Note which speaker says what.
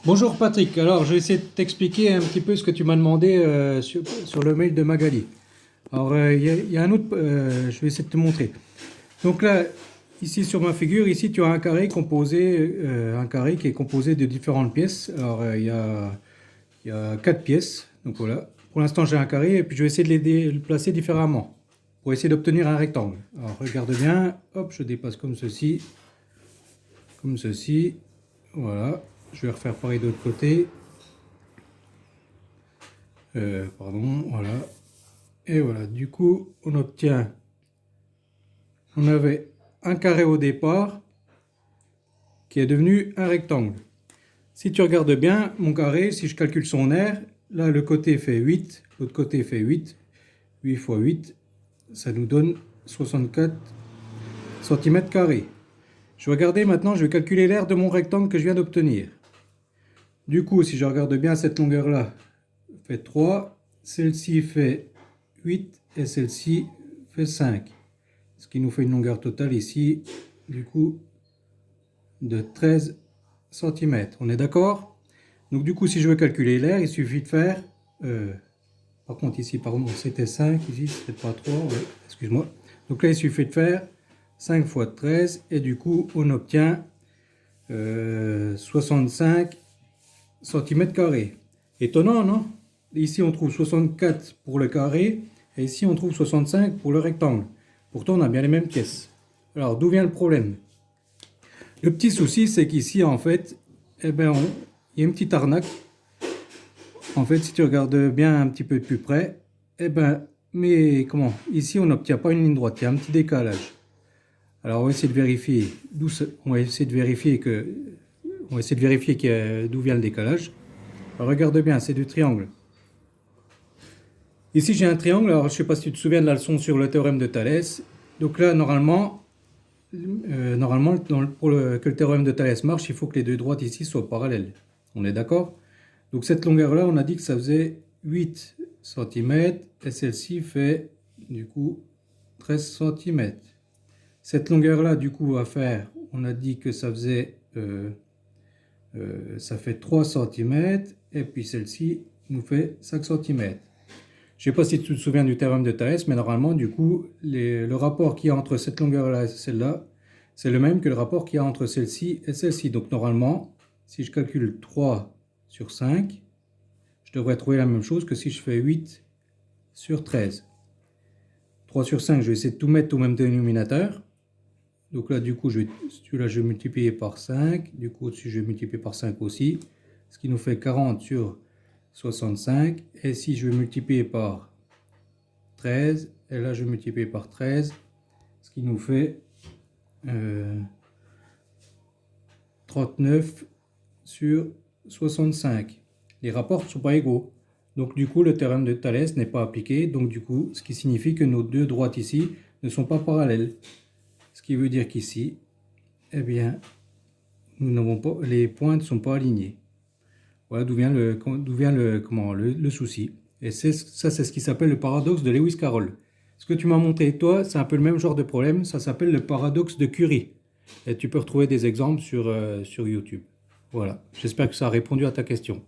Speaker 1: Bonjour Patrick, alors je vais essayer de t'expliquer un petit peu ce que tu m'as demandé sur le mail de Magali. Alors il y a un autre, je vais essayer de te montrer. Donc là, ici sur ma figure, ici tu as un carré composé, un carré qui est composé de différentes pièces. Alors il y a 4 pièces, donc voilà. Pour l'instant j'ai un carré et puis je vais essayer de le placer différemment pour essayer d'obtenir un rectangle. Alors regarde bien, hop, je dépasse comme ceci, voilà. Je vais refaire pareil de l'autre côté. Pardon, voilà. Et voilà, du coup, on avait un carré au départ qui est devenu un rectangle. Si tu regardes bien, mon carré, si je calcule son aire, là, le côté fait 8, l'autre côté fait 8. 8 fois 8, ça nous donne 64 cm carrés. Je vais regarder maintenant, je vais calculer l'aire de mon rectangle que je viens d'obtenir. Du coup, si je regarde bien, cette longueur-là fait 3, celle-ci fait 8 et celle-ci fait 5. Ce qui nous fait une longueur totale ici, du coup, de 13 cm. On est d'accord? Donc du coup, si je veux calculer l'aire, il suffit de faire... par contre, ici, pardon, c'était 5, ici, c'était pas 3, ouais, excuse-moi. Donc là, il suffit de faire 5 fois 13, et du coup, on obtient 65 cm². Étonnant, non? Ici, on trouve 64 pour le carré, et ici, on trouve 65 pour le rectangle. Pourtant, on a bien les mêmes pièces. Alors, d'où vient le problème? Le petit souci, c'est qu'ici, en fait, eh ben, il y a une petite arnaque. En fait, si tu regardes bien un petit peu de plus près, eh ben, mais comment? Ici, on n'obtient pas une ligne droite, il y a un petit décalage. Alors, on va essayer de vérifier on va essayer de vérifier d'où vient le décalage. Alors, regarde bien, c'est du triangle. Ici, j'ai un triangle. Alors, je ne sais pas si tu te souviens de la leçon sur le théorème de Thalès. Donc là, normalement, que le théorème de Thalès marche, il faut que les deux droites ici soient parallèles. On est d'accord? Donc cette longueur-là, on a dit que ça faisait 8 cm et celle-ci fait du coup 13 cm. Cette longueur-là, du coup, à faire, on a dit que ça faisait ça fait 3 cm et puis celle-ci nous fait 5 cm. Je ne sais pas si tu te souviens du théorème de Thalès, mais normalement, du coup, le rapport qu'il y a entre cette longueur-là et celle-là, c'est le même que le rapport qu'il y a entre celle-ci et celle-ci. Donc normalement, si je calcule 3 sur 5, je devrais trouver la même chose que si je fais 8 sur 13. 3 sur 5, je vais essayer de tout mettre au même dénominateur. Donc là, du coup, celui-là, je vais multiplier par 5. Du coup, au-dessus, je vais multiplier par 5 aussi. Ce qui nous fait 40 sur 65. Et si je vais multiplier par 13, et là, je vais multiplier par 13, ce qui nous fait 39 sur 65. Les rapports ne sont pas égaux. Donc du coup, le théorème de Thalès n'est pas appliqué. Donc du coup, ce qui signifie que nos deux droites ici ne sont pas parallèles. Ce qui veut dire qu'ici, eh bien, nous n'avons pas, les points ne sont pas alignés. Voilà d'où vient le souci. Et ça, c'est ce qui s'appelle le paradoxe de Lewis-Carroll. Ce que tu m'as montré, toi, c'est un peu le même genre de problème. Ça s'appelle le paradoxe de Curie. Et tu peux retrouver des exemples sur YouTube. Voilà. J'espère que ça a répondu à ta question.